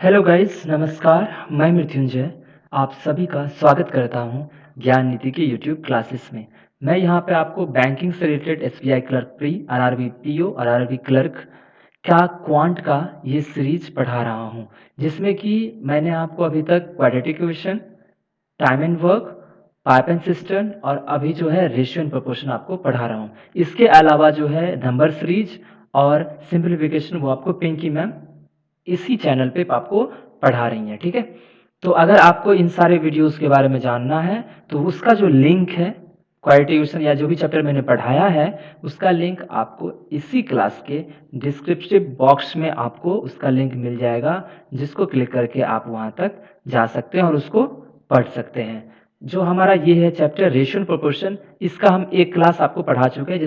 Hello guys, नमस्कार। मैं मृत्युंजय आप सभी का स्वागत करता हूं ज्ञान नीति के यूट्यूब क्लासेस में। मैं यहां पे आपको बैंकिंग से related SBI clerk pre, RRB PO और आरआरबी क्लर्क का क्वांट का ये सीरीज पढ़ा रहा हूं, जिसमें कि मैंने आपको अभी तक quadratic equation, time and work, pipe and system और अभी जो है रेशियो एंड प्रोपोर्शन आपको पढ़ा रहा हूँ। इसके अलावा जो है नंबर सीरीज और सिंप्लीफिकेशन वो आपको पिंकी मैम इसी चैनल पे आपको पढ़ा रही हैं, ठीक है। तो अगर आपको इन सारे वीडियोस के बारे में जानना है तो उसका जो लिंक है, क्वालिटिकेशन या जो भी चैप्टर मैंने पढ़ाया है उसका लिंक आपको इसी क्लास के डिस्क्रिप्टिव बॉक्स में आपको उसका लिंक मिल जाएगा, जिसको क्लिक करके आप वहाँ तक जा सकते हैं और उसको पढ़ सकते हैं। जो हमारा ये है चैप्टर रेशियो एंड प्रोपोर्शन, इसका हम एक क्लास आपको पढ़ा चुके हैं,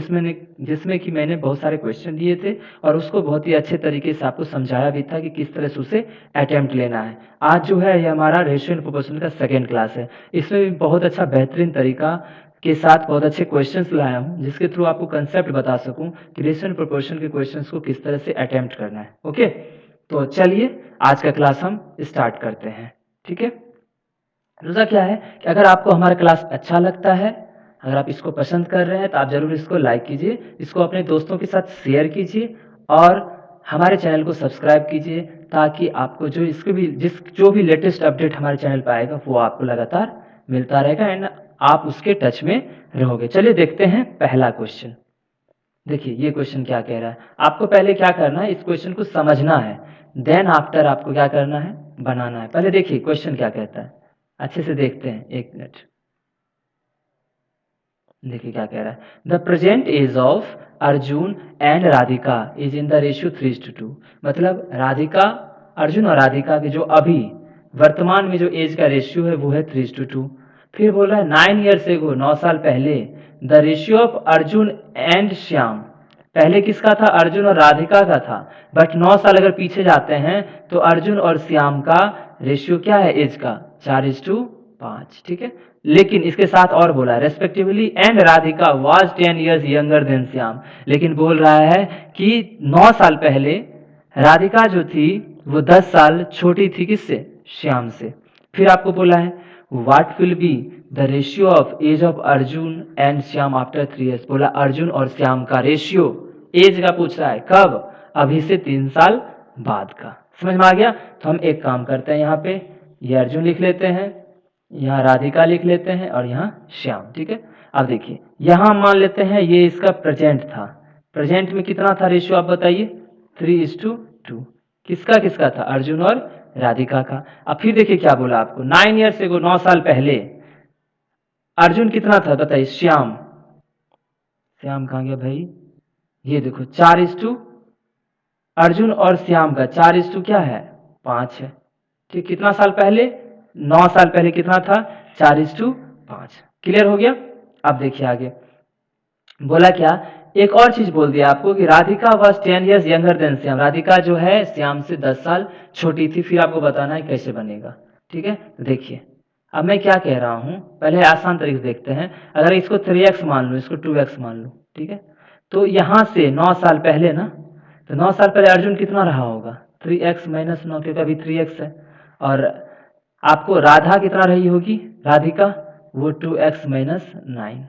जिसमें कि मैंने बहुत सारे क्वेश्चन दिए थे और उसको बहुत ही अच्छे तरीके से आपको समझाया भी था कि किस तरह से उसे अटेम्प्ट लेना है। आज जो है ये हमारा रेशियो एंड प्रोपोर्शन का सेकेंड क्लास है। इसमें भी बहुत अच्छा बेहतरीन तरीका के साथ बहुत अच्छे क्वेश्चंस लाया हूँ, जिसके थ्रू आपको कंसेप्ट बता सकूँ कि रेशियो एंड प्रोपोर्शन के क्वेश्चंस को किस तरह से अटेम्प्ट करना है। ओके, तो चलिए आज का क्लास हम स्टार्ट करते हैं, ठीक है। दूसरा क्या है कि अगर आपको हमारा क्लास अच्छा लगता है, अगर आप इसको पसंद कर रहे हैं तो आप ज़रूर इसको लाइक कीजिए, इसको अपने दोस्तों के साथ शेयर कीजिए और हमारे चैनल को सब्सक्राइब कीजिए, ताकि आपको जो भी लेटेस्ट अपडेट हमारे चैनल पर आएगा वो आपको लगातार मिलता रहेगा एंड आप उसके टच में रहोगे। चलिए देखते हैं पहला क्वेश्चन। देखिए ये क्वेश्चन क्या कह रहा है। आपको पहले क्या करना है, इस क्वेश्चन को समझना है, देन आफ्टर आपको क्या करना है, बनाना है। पहले देखिए क्वेश्चन क्या कहता है, अच्छे से देखते हैं, एक मिनट। देखिए क्या कह रहा है, the present age of Arjun and Radhika is in the ratio 3:2। मतलब राधिका, अर्जुन और राधिका की जो अभी वर्तमान में जो एज का रेशियो है वो है 3:2। फिर बोल रहा है 9 ईयर्स एगो, 9 साल पहले, the ratio of Arjun and Shyam. पहले किसका था, अर्जुन और राधिका का था, बट 9 साल अगर पीछे जाते हैं तो अर्जुन और श्याम का रेशियो क्या है एज का, 4:5, ठीक है। लेकिन इसके साथ और बोला respectively and Radhika was 10 years younger than Shyam. लेकिन बोल रहा है कि 9 साल पहले राधिका जो थी वो 10 साल छोटी थी, किससे, श्याम से। फिर आपको बोला है what will be the ratio of age of Arjun and Shyam after 3 years. बोला अर्जुन और श्याम का रेशियो, एज का पूछ रहा है, कब, अभी से 3 साल बाद का। समझ में आ गया। तो हम एक काम करते हैं, यहाँ पे ये अर्जुन लिख लेते हैं, यहाँ राधिका लिख लेते हैं और यहाँ श्याम, ठीक है। अब देखिए यहाँ मान लेते हैं ये इसका प्रेजेंट था, प्रेजेंट में कितना था रेशियो आप बताइए, 3:2। किसका किसका था, अर्जुन और राधिका का। अब फिर देखिए क्या बोला आपको, 9 ईयर्स एगो, 9 साल पहले अर्जुन कितना था बताइए, श्याम, श्याम कहाँ गया भाई, ये देखो 4:, अर्जुन और श्याम का 4:, क्या है, 5 है, ठीक। कितना साल पहले, 9 साल पहले कितना था, 4:5। क्लियर हो गया। अब देखिए आगे बोला क्या, एक और चीज बोल दिया आपको कि Radhika was 10 years younger than Shyam. Radhika जो है श्याम से 10 साल छोटी थी। फिर आपको बताना है कैसे बनेगा, ठीक है। तो देखिए अब मैं क्या कह रहा हूं, पहले आसान तरीके से देखते हैं। अगर इसको 3x मान लो, इसको 2x मान लो, ठीक है। तो यहां से 9 साल पहले ना, तो 9 साल पहले अर्जुन कितना रहा होगा, 3x - 9, क्योंकि अभी 3x है। और आपको राधा कितना रही होगी, राधिका, वो 2x - 9।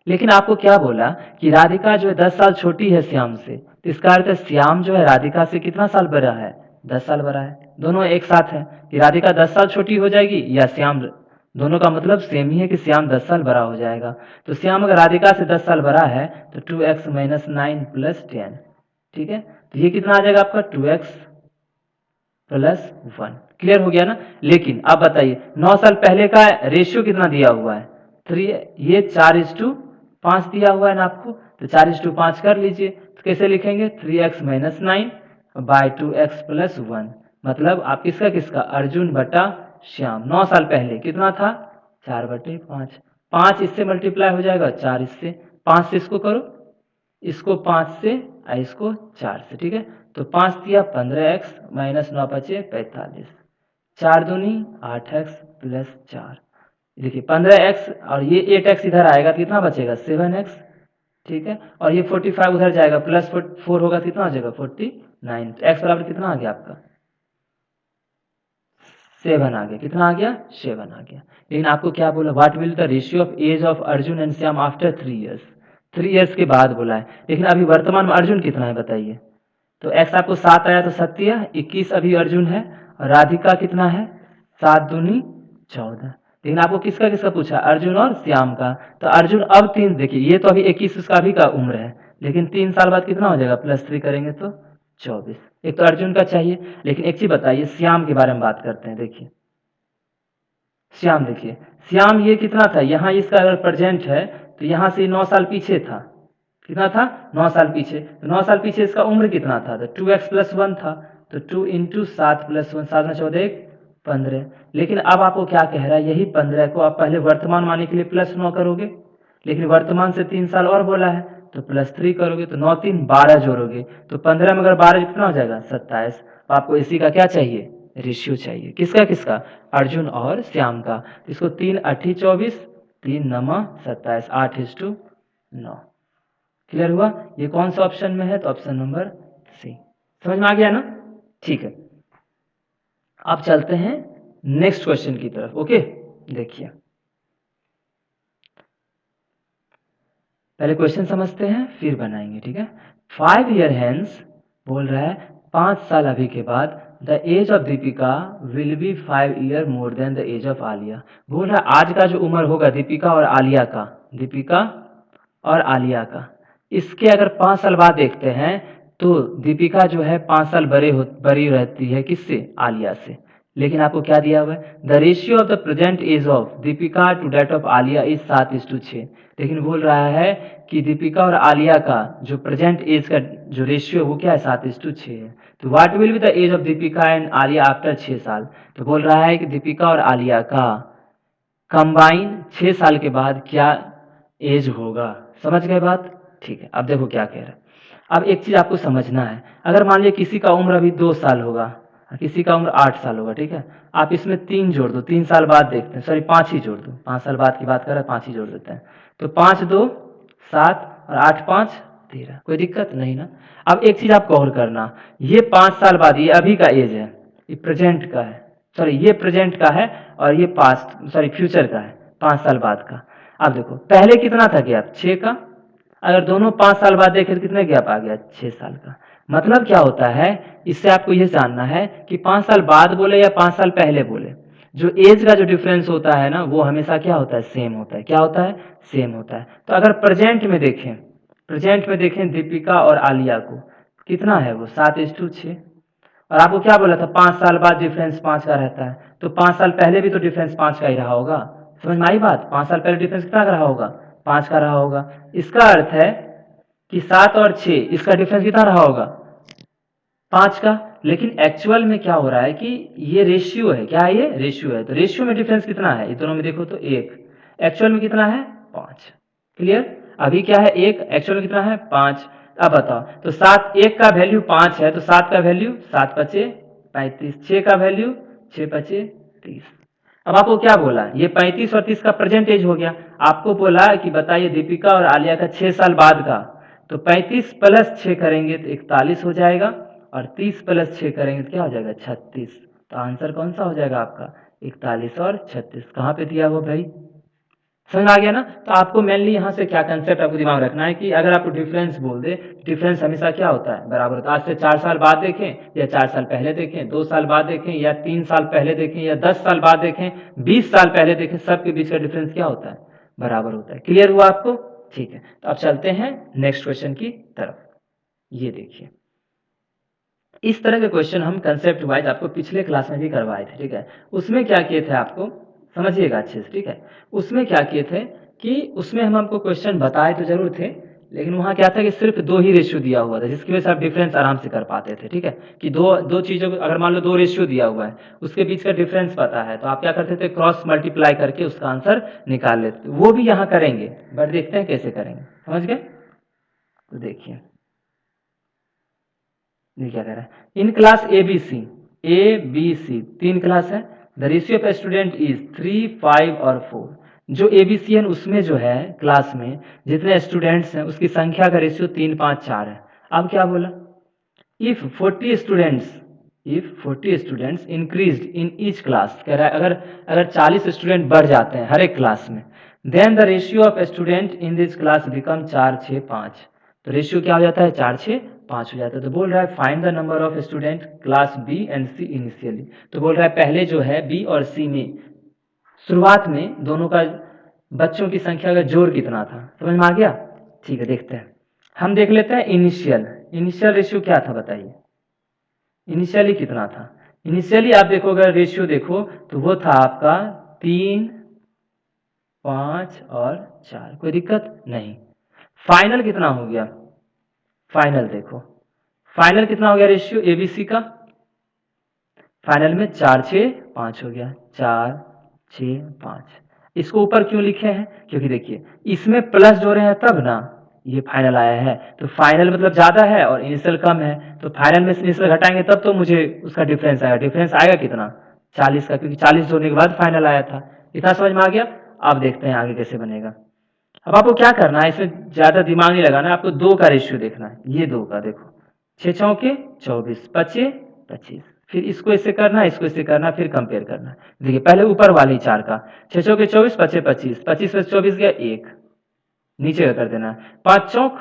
लेकिन आपको क्या बोला कि राधिका जो है 10 साल छोटी है श्याम से, तो इसका अर्थ है श्याम जो है राधिका से कितना साल बड़ा है, 10 साल बड़ा है। दोनों एक साथ है कि राधिका 10 साल छोटी हो जाएगी या श्याम, दोनों का मतलब सेम ही है कि श्याम 10 साल बड़ा हो जाएगा। तो श्याम अगर राधिका से 10 साल बड़ा है तो 2x - 9 + 10, ठीक है। तो ये कितना आ जाएगा आपका, 2x + 1। क्लियर हो गया ना। लेकिन अब बताइए 9 साल पहले का रेशियो कितना दिया हुआ है, 3, ये 4:5 दिया हुआ है ना आपको, तो 4:5 कर लीजिए। तो कैसे लिखेंगे, 3x - 9 बाय 2x + 1। मतलब आप किसका किसका, अर्जुन बटा श्याम। 9 साल पहले कितना था, 4/5। 5 इससे मल्टीप्लाई हो जाएगा, 4 इससे, 5 से इसको करो, इसको 5 से और इसको 4 से, ठीक है। तो 5 दिया 15x - 9 बचे 45, 4 दूनी 8x + 4। देखिए 15x और ये 8x इधर आएगा, कितना बचेगा, 7x, ठीक है। और ये 45 उधर जाएगा, +4 होगा, कितना हो जाएगा, 49। एक्स बराबर कितना आ गया आपका, 7 आ गया। कितना आ गया? 7 आ गया। लेकिन आपको क्या बोला, what will the ratio of age of Arjun and Shyam after 3 years. 3 years के बाद बोला है, लेकिन अभी वर्तमान में अर्जुन कितना है बताइए। तो एक्स आपको 7 आया तो सत्य 21 अभी अर्जुन है, और राधिका कितना है? 7 दूनी 14। लेकिन आपको किसका किसका पूछा? अर्जुन और श्याम का। तो अर्जुन अब 3, देखिए ये तो अभी 21 उसका अभी का उम्र है, लेकिन 3 साल बाद कितना हो जाएगा? +3 करेंगे तो 24। एक तो अर्जुन का चाहिए, लेकिन एक चीज बताइए, श्याम के बारे में बात करते हैं। देखिए श्याम, देखिए श्याम ये कितना था, यहाँ इसका अगर प्रेजेंट है तो यहाँ से 9 साल पीछे था। कितना था? 9 साल पीछे। तो 9 साल पीछे इसका उम्र कितना था? तो 2x + 1 था। तो 2 × 7 + 1, 7 में 14 15। लेकिन अब आपको क्या कह रहा है, यही 15 को आप पहले वर्तमान मानने के लिए +9 करोगे, लेकिन वर्तमान से 3 साल और बोला है तो +3 करोगे, तो 9 3 12 जोड़ोगे, तो 15 में अगर 12 कितना हो जाएगा? 27। आपको इसी का क्या चाहिए? रेशियो चाहिए। किसका किसका? अर्जुन और श्याम का। इसको 3 8 24, 3 9 27, 8:9। क्लियर हुआ? ये कौन सा ऑप्शन में है? तो ऑप्शन नंबर सी। समझ में आ गया ना? ठीक है, अब चलते हैं नेक्स्ट क्वेश्चन की तरफ। ओके, देखिए पहले क्वेश्चन समझते हैं फिर बनाएंगे, ठीक है। 5 ईयर हेंस बोल रहा है 5 साल अभी के बाद, the age of Deepika will be 5 year more than the age of Alia. बोल रहा है आज का जो उम्र होगा दीपिका और आलिया का, दीपिका और आलिया का, इसके अगर 5 साल बाद देखते हैं तो दीपिका जो है 5 साल बड़ी रहती है किससे? आलिया से। लेकिन आपको क्या दिया हुआ है? The ratio of the present age of Deepika to that of Alia is 7:6। लेकिन बोल रहा है कि दीपिका और आलिया का जो प्रेजेंट एज का जो रेशियो वो क्या है? 7:6 है। तो what will be the age of Deepika and Alia after 6 साल। तो बोल रहा है कि दीपिका और आलिया का कंबाइन 6 साल के बाद क्या एज होगा। समझ गए बात? ठीक है, अब देखो क्या कह रहा है। अब एक चीज आपको समझना है, अगर मान लीजिए किसी का उम्र अभी 2 साल होगा, किसी का उम्र 8 साल होगा, ठीक है। आप इसमें 3 जोड़ दो, 3 साल बाद देखते हैं, सॉरी 5 ही जोड़ दो, 5 साल बाद की बात कर रहे हैं, 5 ही जोड़ देते हैं। तो 5 2 7 और 8 5 13, कोई दिक्कत नहीं ना। अब एक चीज आपको और करना, ये 5 साल बाद, ये अभी का एज है, ये प्रेजेंट का है, सॉरी ये प्रेजेंट का है और ये पास्ट सॉरी फ्यूचर का है, 5 साल बाद का। अब देखो पहले कितना था गैप? 6 का। अगर दोनों 5 साल बाद देखे तो कितने गैप आ गया? 6 साल का। मतलब क्या होता है, इससे आपको यह जानना है कि 5 साल बाद बोले या 5 साल पहले बोले, जो एज का जो डिफरेंस होता है ना, वो हमेशा क्या होता है? सेम होता है। क्या होता है? सेम होता है। तो अगर प्रेजेंट में देखें, दीपिका और आलिया को, कितना है वो? 7:6। और आपको क्या बोला था? 5 साल बाद डिफरेंस 5 का रहता है, तो 5 साल पहले भी तो डिफरेंस 5 का ही रहा होगा। समझ में आई बात? 5 साल पहले डिफरेंस कितना का रहा होगा? 5 का रहा होगा। इसका अर्थ है कि 7 और 6 इसका डिफरेंस कितना रहा होगा? 5 का। लेकिन एक्चुअल में क्या हो रहा है कि ये रेशियो है। क्या है? ये रेशियो है। तो रेशियो में डिफरेंस कितना है? दोनों में देखो तो 1, एक्चुअल में कितना है? 5। क्लियर? अभी क्या है? 1, एक्चुअल में कितना है? 5। अब बताओ, तो 7 1 का वैल्यू 5 है, तो 7 का वैल्यू 7 5 35, 6 का वैल्यू 6 5 30। अब आपको क्या बोला? ये 35 और 30 का प्रेजेंट एज हो गया। आपको बोला कि बताइए दीपिका और आलिया का 6 साल बाद का, तो 35 + 6 करेंगे तो 41 हो जाएगा, और 30 + 6 करेंगे तो क्या हो जाएगा? 36। तो आंसर कौन सा हो जाएगा आपका? 41 और 36। कहाँ पे दिया हुआ भाई? समझ आ गया ना? तो आपको मेनली यहाँ से क्या कंसेप्ट आपको दिमाग रखना है कि अगर आपको डिफरेंस बोल दे, डिफरेंस हमेशा क्या होता है? बराबर होता है। आज से 4 साल बाद देखें या 4 साल पहले देखें, 2 साल बाद देखें या 3 साल पहले देखें या 10 साल बाद देखें, 20 साल पहले देखें, सबके बीच का डिफरेंस क्या होता है? बराबर होता है। क्लियर हुआ आपको? ठीक है, तो अब चलते हैं नेक्स्ट क्वेश्चन की तरफ। ये देखिए, इस तरह के क्वेश्चन हम कंसेप्ट वाइज आपको पिछले क्लास में भी करवाए थे, ठीक है। उसमें क्या किए थे, आपको समझिएगा अच्छे से, ठीक है। उसमें क्या किए थे कि उसमें हम आपको क्वेश्चन बताए तो जरूर थे, लेकिन वहाँ क्या था कि सिर्फ 2 ही रेशियो दिया हुआ था, जिसकी वजह से आप डिफरेंस आराम से कर पाते थे, ठीक है। कि दो चीज़ों को, अगर मान लो 2 रेशियो दिया हुआ है, उसके बीच का डिफरेंस पता है, तो आप क्या करते थे? क्रॉस मल्टीप्लाई करके उसका आंसर निकाल लेते। वो भी यहाँ करेंगे, बट देखते हैं कैसे करेंगे। समझ गए? तो देखिए ये क्या कह रहा है, in class A B C 3 class है, the ratio of student is 3 5 और 4। जो एबीसी है उसमें जो है क्लास में जितने स्टूडेंट्स हैं उसकी संख्या का रेशियो 3 5 4 है। अब क्या बोला? If 40 students if 40 students increased in each class, कह रहा है अगर 40 स्टूडेंट बढ़ जाते हैं हर एक क्लास में, then the ratio of student in this class become 4 6 5। तो रेशियो क्या हो जाता है, 4 6 5 हो जाता है। तो बोल रहा है find the number of student class B and C initially. तो बोल रहा है पहले जो है बी और सी में शुरुआत में दोनों का बच्चों की संख्या का जोड़ कितना था, समझ में आ गया। ठीक है, देखते हैं, हम देख लेते हैं इनिशियल रेशियो क्या था बताइए। इनिशियली कितना था, इनिशियली आप देखो अगर रेशियो देखो तो वो था आपका 3 5 और 4, कोई दिक्कत नहीं। फाइनल कितना हो गया, फाइनल देखो फाइनल कितना हो गया रेशियो एबीसी का, फाइनल में 4 6 5 हो गया, 4 6 5। इसको ऊपर क्यों लिखे हैं, क्योंकि देखिए इसमें प्लस जोड़े हैं तब ना ये फाइनल आया है। तो फाइनल मतलब ज्यादा है और इनिशियल कम है, तो फाइनल में से इनिशियल घटाएंगे तब तो मुझे उसका डिफरेंस आएगा। डिफरेंस आएगा कितना, 40 का, क्योंकि 40 जोड़ने के बाद फाइनल आया था। इतना समझ में आ गया। अब देखते हैं आगे कैसे बनेगा। अब आपको क्या करना है, इसमें ज्यादा दिमाग नहीं लगाना, आपको दो का रेशियो देखना है, ये दो का देखो, 6 चौके 24 पचे 25, फिर इसको इससे करना है, इसको इससे करना, फिर कंपेयर करना है। देखिए पहले ऊपर वाले 4 का, 6 चौके 24 पचे 25, 25 में 24 गया 1, नीचे का कर देना है, 5 चौक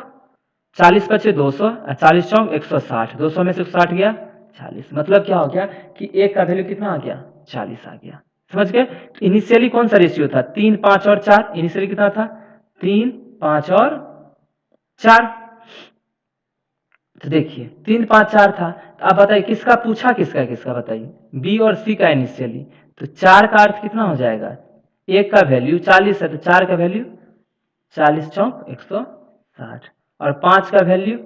40 पचे 200, 40 चौक 160, 200 में से 60 गया 40। मतलब क्या हो गया कि एक का वैल्यू कितना आ गया, 40 आ गया। समझ गए। इनिशियली कौन सा रेशियो था, 3 5 और 4। इनिशियली कितना था, 3 5 और 4। तो देखिए 3 5 4 था। तो आप बताइए किसका पूछा, किसका बताइए, बी और सी का इनिशियली। तो 4 का अर्थ कितना हो जाएगा, एक का वैल्यू 40 है तो 4 का वैल्यू 40 चौक 160, और 5 का वैल्यू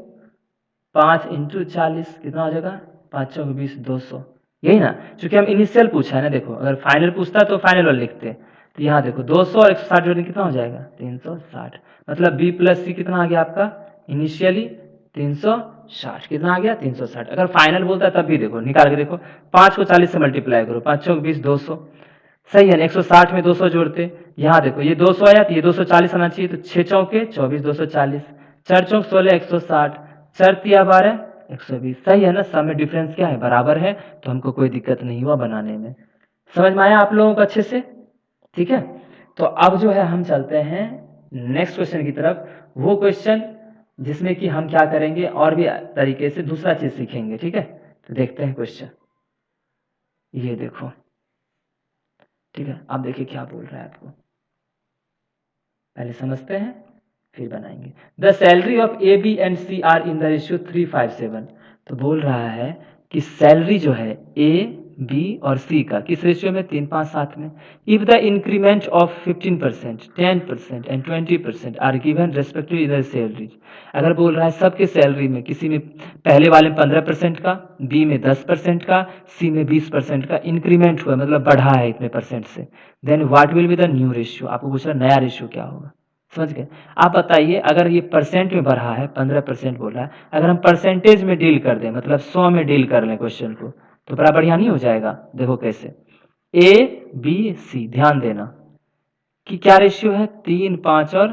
5 इंटू 40 कितना हो जाएगा, 5 चौक 20 200। यही ना, क्योंकि हम इनिशियल पूछा है ना। देखो अगर फाइनल पूछता तो फाइनल वाला लिखते, तो यहाँ देखो 200 और 160 जोड़ने कितना हो जाएगा, 360। मतलब बी प्लस सी कितना आ गया आपका इनिशियली 360, कितना आ गया 360। अगर फाइनल बोलता है तब भी देखो निकाल के देखो, 5 को 40 से मल्टीप्लाई करो, 5 चौक 20 200, सही है ना। 160 में 200 जोड़ते, यहाँ देखो ये 200 आया तो ये 240 आना चाहिए, तो 6 चौके 24 240, 4 चौक 16 160, 4 तिया 12 120, सही है ना। सब में डिफरेंस क्या है, बराबर है, तो हमको कोई दिक्कत नहीं हुआ बनाने में। समझ में आया आप लोगों को अच्छे से, ठीक है। तो अब जो है हम चलते हैं नेक्स्ट क्वेश्चन की तरफ, वो क्वेश्चन जिसमें कि हम क्या करेंगे और भी तरीके से दूसरा चीज सीखेंगे, ठीक है। तो देखते हैं क्वेश्चन, ये देखो, ठीक है। अब देखिए क्या बोल रहा है आपको, पहले समझते हैं फिर बनाएंगे। The salary of A B and C are in the ratio 357। तो बोल रहा है कि सैलरी जो है ए बी और सी का किस रेशियो में, 3 5 7 में। If the increment of 15% 10% and 20% are given respective in the salaries. अगर बोल रहा है सबके सैलरी में, किसी में पहले वाले में 15% का, बी में 10% का, सी में 20% का इंक्रीमेंट हुआ, मतलब बढ़ा है इतने परसेंट से, then what will be the new ratio. आपको पूछ रहा नया रेशियो क्या होगा, समझ गए। आप बताइए अगर ये परसेंट में बढ़ा है, 15% बोला है, अगर हम परसेंटेज में डील कर दें, मतलब 100 में डील कर लें क्वेश्चन को, तो बड़ा बढ़िया नहीं हो जाएगा। देखो कैसे, ए बी सी, ध्यान देना कि क्या रेशियो है, 3 5 और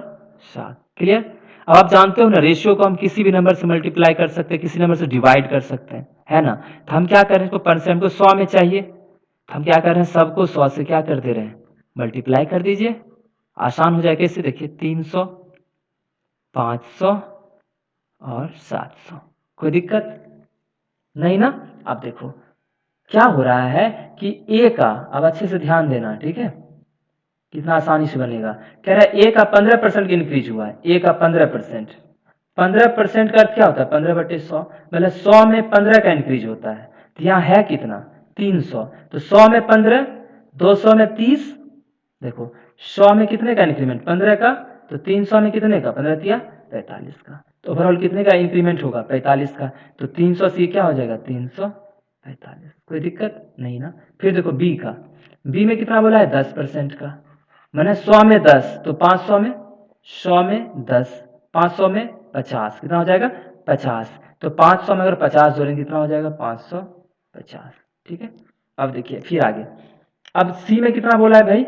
7, क्लियर। अब आप जानते हो ना रेशियो को हम किसी भी नंबर से मल्टीप्लाई कर सकते हैं, किसी नंबर से डिवाइड कर सकते हैं, है ना। तो हम क्या कर रहे हैं, इसको परसेंट को 100 में चाहिए, तो हम क्या कर रहे हैं, सबको 100 से क्या कर दे रहे हैं, मल्टीप्लाई कर दीजिए, आसान हो जाए। कैसे, देखिए 300 500 और 700, कोई दिक्कत नहीं ना। अब देखो क्या हो रहा है कि ए का, अब अच्छे से ध्यान देना, ठीक है, कितना आसानी से बनेगा। कह रहा है ए का 15% इंक्रीज हुआ है, ए का 15%, 15% का अर्थ क्या होता है, 15/100, मतलब 100 में 15 का इंक्रीज होता है। तो यहाँ है कितना, 300, तो 100 में 15, 200 में 30, देखो 100 में कितने का इंक्रीमेंट, 15 का, तो 300 में कितने का, 15 तिया 45 का, तो ओवरऑल कितने का इंक्रीमेंट होगा, 45 का। तो 300 से क्या हो जाएगा, 345, कोई दिक्कत नहीं ना। फिर देखो बी का, बी में कितना बोला है, 10% का, मैंने 100 में 10, तो 500 में, 100 में 10, 500 में 50, कितना हो जाएगा 50। तो 500 में अगर 50 जोड़ेंगे कितना हो जाएगा, 550, ठीक है। अब देखिए फिर आगे, अब सी में कितना बोला है भाई,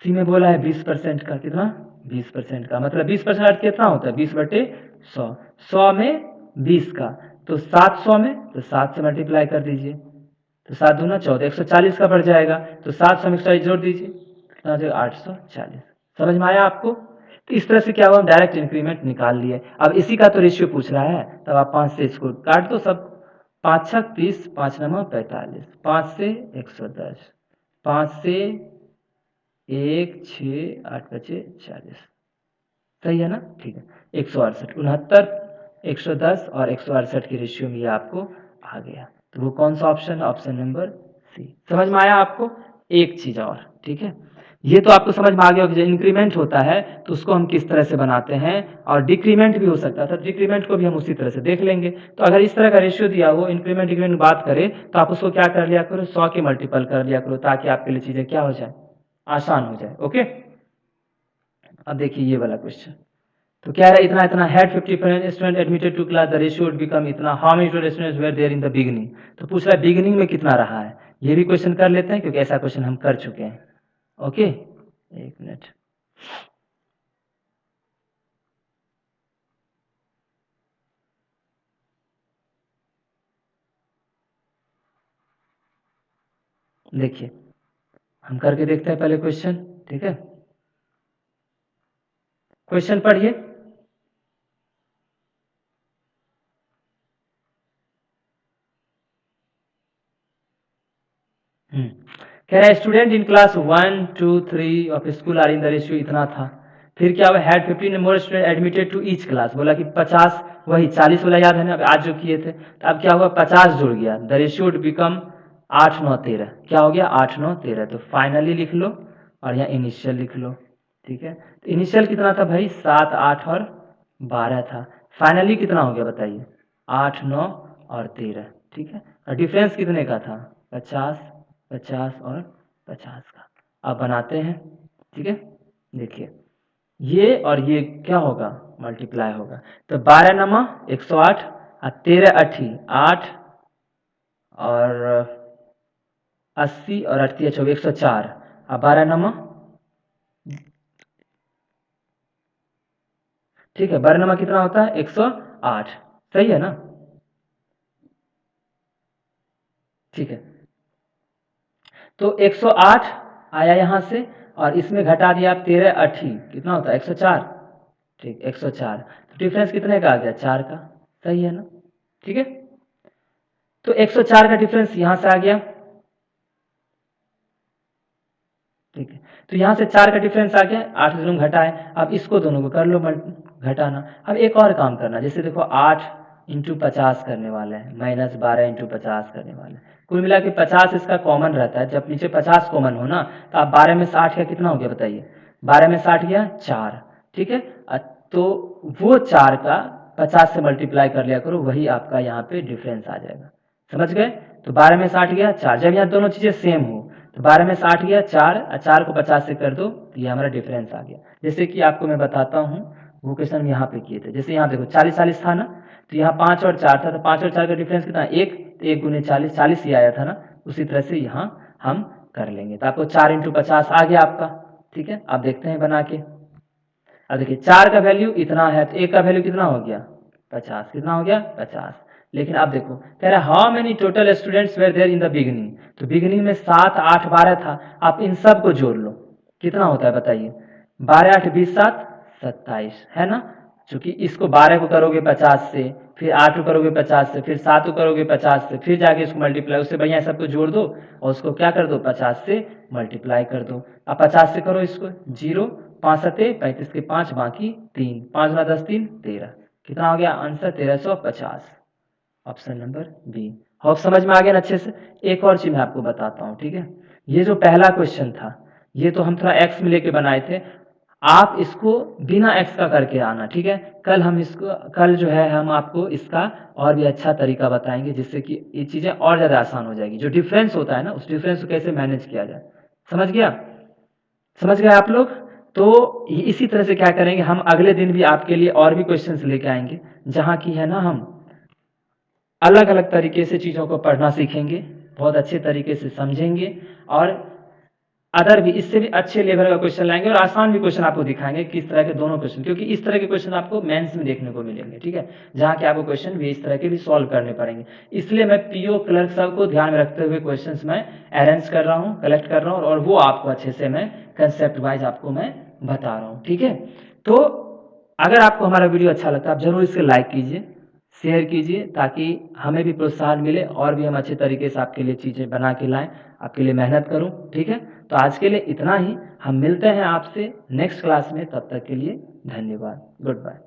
सी में बोला है 20% का, कितना 20% का, मतलब 20% अर्थ कितना होता है, 20/100, 100 में 20 का, तो 700 में, तो 7 से मल्टीप्लाई कर दीजिए, तो 7 दूना 14, 140 का बढ़ जाएगा, तो 7 से हम 140 जोड़ दीजिए, कितना हो जाएगा 840। समझ में आया आपको? तो इस तरह से क्या हुआ, हम डायरेक्ट इंक्रीमेंट निकाल लिए। अब इसी का तो रेशियो पूछ रहा है, तब आप 5 से इसको काट दो सब, 5 छक 30, 5 नवा 45, 5 से 110, 5 से 1 6 8 बचे 40, सही है ना? ठीक है, 168, 69, 110 और 168 की रेशियो में ये आपको आ गया। तो वो कौन सा ऑप्शन है? Option number C. समझ में आया आपको? एक चीज और, ठीक है, ये तो आपको समझ में आ गया कि जो इंक्रीमेंट होता है तो उसको हम किस तरह से बनाते हैं, और डिक्रीमेंट भी हो सकता था, डिक्रीमेंट को भी हम उसी तरह से देख लेंगे। तो अगर इस तरह का रेशियो दिया हो, इंक्रीमेंट डिक्रीमेंट बात करें, तो आप उसको क्या कर लिया करो, 100 के मल्टीपल कर लिया करो, ताकि आपके लिए चीजें क्या हो जाए, आसान हो जाए। ओके, अब देखिए ये वाला क्वेश्चन, तो क्या है, इतना इतना had 50 student admitted to class, the ratio would become इतना, how many students were there in the beginning. तो पूछ रहा है बिगिनिंग में कितना रहा है, ये भी क्वेश्चन कर लेते हैं क्योंकि ऐसा क्वेश्चन हम कर चुके हैं। ओके, एक मिनट, देखिए हम करके देखते हैं पहले क्वेश्चन, ठीक है, क्वेश्चन पढ़िए। कह रहा है student in class 1 2 3 of school are in the ratio, इतना था, फिर क्या हुआ, had 15 more student admitted to each class, बोला कि 50, वही 40 वाला याद है ना, अब आज जो किए थे, तो अब क्या हुआ, 50 जुड़ गया, द रेशियो वुड बिकम 8 9 13, क्या हो गया 8 9 13, तो फाइनली लिख लो और यहाँ इनिशियल लिख लो, ठीक है। तो इनिशियल कितना था भाई, 7 8 और 12 था, फाइनली कितना हो गया बताइए, 8 9 और 13, ठीक है, और डिफरेंस कितने का था, 50 50 और 50 का। अब बनाते हैं, ठीक है, देखिए ये और ये क्या होगा, मल्टीप्लाई होगा, तो 12 नमा 108 और 13 अठी 8 और 80 और 38 24 104, और 12 नमा, ठीक है, 12 नमा कितना होता है 108, सही है ना? ठीक है, तो 108 आया यहाँ से, और इसमें घटा दिया आप 13 अठी, कितना होता है 104, ठीक 104, तो डिफरेंस कितने का आ गया 4 का, सही है ना? ठीक है, तो 104 का डिफरेंस यहाँ से आ गया, ठीक है, तो यहाँ से 4 का डिफरेंस आ गया, 8 दोनों घटा है, अब इसको दोनों को कर लो घटाना। अब एक और काम करना, जैसे देखो 8 इंटू 50 करने वाले हैं, माइनस 12 इंटू 50 करने वाले हैं, कुल मिला के 50 इसका कॉमन रहता है, जब नीचे 50 कॉमन हो ना, तो आप 12 में 60 का कितना हो गया बताइए, 12 में 60 गया 4, ठीक है, तो वो 4 का 50 से मल्टीप्लाई कर लिया करो, वही आपका यहाँ पे डिफरेंस आ जाएगा, समझ गए? तो 12 में 60 गया 4, जब यहाँ दोनों चीज़ें सेम हो, तो 12 में 60 गया 4, 4 को 50 से कर दो, तो ये हमारा डिफरेंस आ गया। जैसे कि आपको मैं बताता हूँ, वो क्वेश्चन हम यहाँ पे किए थे, जैसे यहाँ देखो 40 40 था ना, तो यहाँ 5 और 4 था, तो 5 और 4 का डिफरेंस कितना, 1, तो 1 गुने 40 40 ही आया था ना, उसी तरह से यहाँ हम कर लेंगे, तो आपको 4 इंटू 50 आ गया आपका, ठीक है। आप देखते हैं बना के, अब देखिए 4 का वैल्यू इतना है, तो 1 का वैल्यू कितना हो गया 50, कितना हो गया 50, लेकिन अब देखो कह रहा है how many total students were there in the beginning, तो बिगिनिंग में 7 8 12 था, आप इन सब को जोड़ लो, कितना होता है बताइए, 12 8 20 7 27, है ना? चूंकि इसको 12 को करोगे 50 से, फिर 8 को करोगे 50 से, फिर 7 को करोगे 50 से, फिर जाके इसको मल्टीप्लाई, उससे बढ़िया सबको जोड़ दो और उसको क्या कर दो 50 से मल्टीप्लाई कर दो। अब 50 से करो इसको, 0 5 सते 35 के 5 बाकी 3, 5 गुना 10 3 13, कितना हो गया answer 1350, option number B. Hope समझ में आ गया ना अच्छे से? एक और चीज मैं आपको बताता हूँ, ठीक है, ये जो पहला क्वेश्चन था, ये तो हम थोड़ा एक्स में लेके बनाए थे, आप इसको बिना एक्स का करके आना, ठीक है, कल हम इसको, कल जो है हम आपको इसका और भी अच्छा तरीका बताएंगे, जिससे कि ये चीज़ें और ज़्यादा आसान हो जाएगी, जो डिफरेंस होता है ना, उस डिफरेंस को कैसे मैनेज किया जाए, समझ गया? समझ गए आप लोग? तो इसी तरह से क्या करेंगे, हम अगले दिन भी आपके लिए और भी क्वेश्चंस लेके आएंगे, जहाँ की है ना हम अलग अलग तरीके से चीज़ों को पढ़ना सीखेंगे, बहुत अच्छे तरीके से समझेंगे, और अदर भी इससे भी अच्छे लेवल का क्वेश्चन लाएंगे और आसान भी क्वेश्चन आपको दिखाएंगे किस तरह के दोनों क्वेश्चन, क्योंकि इस तरह के क्वेश्चन आपको मेंस में देखने को मिलेंगे, ठीक है, जहाँ के आपको क्वेश्चन भी इस तरह के भी सॉल्व करने पड़ेंगे। इसलिए मैं पीओ क्लर्क सबको ध्यान में रखते हुए क्वेश्चंस मैं अरेंज कर रहा हूँ, कलेक्ट कर रहा हूँ, और वो आपको अच्छे से मैं कंसेप्ट वाइज आपको मैं बता रहा हूँ, ठीक है। तो अगर आपको हमारा वीडियो अच्छा लगता है आप जरूर इसे लाइक कीजिए, शेयर कीजिए, ताकि हमें भी प्रोत्साहन मिले और भी हम अच्छे तरीके से आपके लिए चीज़ें बना के लाएं, आपके लिए मेहनत करूं, ठीक है। तो आज के लिए इतना ही, हम मिलते हैं आपसे नेक्स्ट क्लास में, तब तक के लिए धन्यवाद, गुड बाय।